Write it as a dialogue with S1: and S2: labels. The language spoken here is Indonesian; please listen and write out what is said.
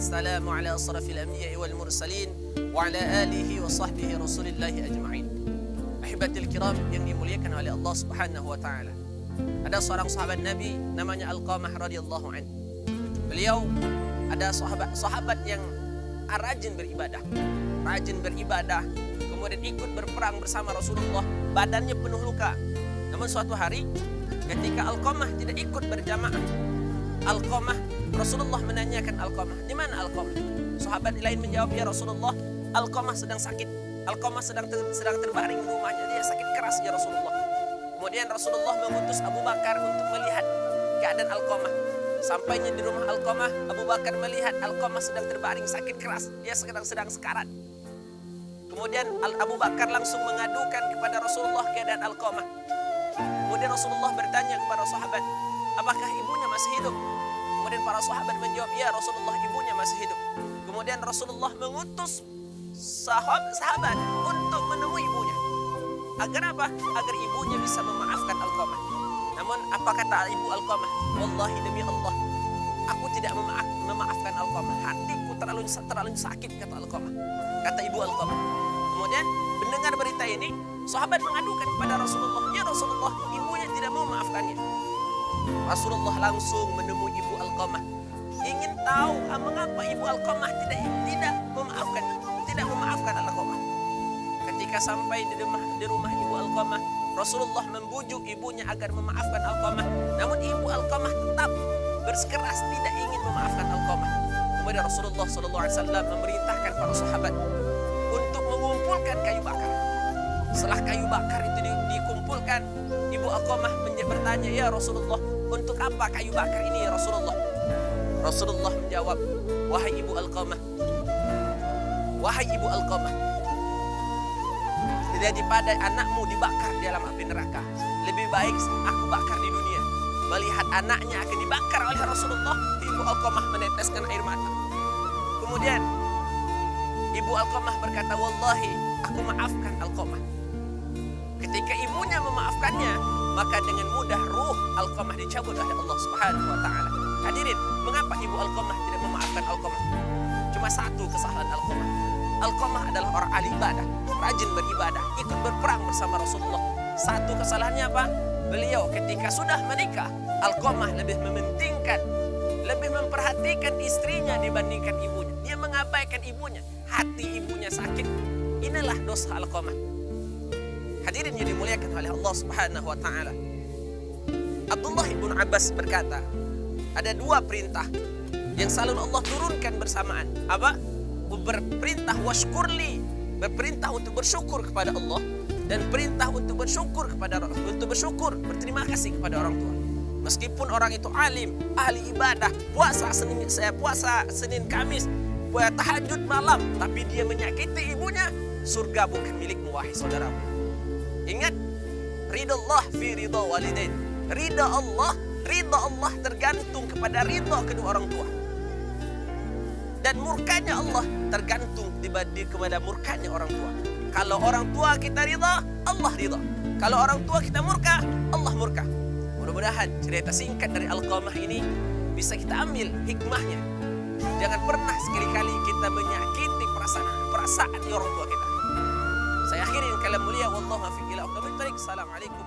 S1: wassalamu ala asrafil anbiya'i wal mursalin wa ala alihi wa sahbihi rasulillahi ajma'in. Ahibatil kiram yang dimuliakan oleh Allah Subhanahu wa taala. Ada seorang sahabat Nabi namanya Alqamah radhiyallahu anhu. Beliau ada sahabat yang rajin beribadah, kemudian ikut berperang bersama Rasulullah, badannya penuh luka. Namun suatu hari ketika Alqamah tidak ikut berjamaah, Rasulullah menanyakan Alqamah, di mana Alqamah? Sahabat lain menjawab, ya Rasulullah, Alqamah sedang sakit. Alqamah sedang terbaring di rumahnya, dia sakit keras ya Rasulullah. Kemudian Rasulullah mengutus Abu Bakar untuk melihat keadaan Alqamah. Sampainya di rumah Alqamah, Abu Bakar melihat Alqamah sedang terbaring sakit keras, dia sedang sekarat. Kemudian Abu Bakar langsung mengadukan kepada Rasulullah keadaan Alqamah. Kemudian Rasulullah bertanya kepada sahabat, apakah ibunya masih hidup? Kemudian para sahabat menjawab, ya Rasulullah, ibunya masih hidup. Kemudian Rasulullah mengutus sahabat untuk menemui ibunya. Agar apa? Agar ibunya bisa memaafkan Alqamah. Namun apa kata ibu Alqamah? Wallahi demi Allah, aku tidak memaafkan Alqamah. Hatiku terlalu sakit, kata Alqamah. Kata ibu Alqamah. Kemudian mendengar berita ini, sahabat mengadukan kepada Rasulullah, ya Rasulullah, ibunya tidak mau memaafkannya. Rasulullah langsung menemui ibu Alqamah, ingin tahu mengapa ibu Alqamah tidak memaafkan Alqamah. Ketika sampai di rumah ibu Alqamah, Rasulullah membujuk ibunya agar memaafkan Alqamah. Namun ibu Alqamah tetap bersikeras tidak ingin memaafkan Alqamah. Kemudian Rasulullah SAW memerintahkan para sahabat untuk mengumpulkan kayu bakar. Setelah kayu bakar itu dikumpulkan, ibu Alqamah bertanya, ya Rasulullah, untuk apa kayu bakar ini ya Rasulullah? Rasulullah menjawab, wahai ibu Alqamah, daripada anakmu dibakar di dalam api neraka, lebih baik aku bakar di dunia. Melihat anaknya akan dibakar oleh Rasulullah, ibu Alqamah meneteskan air mata. Kemudian ibu Alqamah berkata, wallahi aku maafkan Alqamah. Ketika ibunya memaafkannya, maka dengan mudah ruh Alqamah dicabut oleh Allah Subhanahu wa taala. Hadirin, mengapa ibu Alqamah tidak memaafkan Alqamah? Cuma satu kesalahan Alqamah. Alqamah adalah orang ahli ibadah, rajin beribadah, ikut berperang bersama Rasulullah. Satu kesalahannya apa? Beliau ketika sudah menikah, Alqamah lebih memperhatikan istrinya dibandingkan ibunya. Dia mengabaikan ibunya, hati ibunya sakit. Inilah dosa Alqamah. Hadirin yang dimuliakan oleh Allah Subhanahu wa taala. Abdullah ibn Abbas berkata, ada dua perintah yang selalu Allah turunkan bersamaan. Apa? Berperintah washkurli, berperintah untuk bersyukur kepada Allah, dan perintah untuk berterima kasih kepada orang tua. Meskipun orang itu alim, ahli ibadah, puasa Senin Kamis, tahajud malam, tapi dia menyakiti ibunya, surga bukan milikmu wahai saudaraku. Ingat, ridha Allah fi ridha walidain. Ridha Allah tergantung kepada ridha kedua orang tua. Dan murkanya Allah tergantung kepada murkanya orang tua. Kalau orang tua kita ridha, Allah ridha. Kalau orang tua kita murka, Allah murka. Mudah-mudahan cerita singkat dari Alqamah ini bisa kita ambil hikmahnya. Jangan pernah sekali-kali kita menyakiti perasaan orang tua kita. Saya akhiri dengan kalam mulia, wallahu muwaffiq ila aqwamit thoriq. Assalamualaikum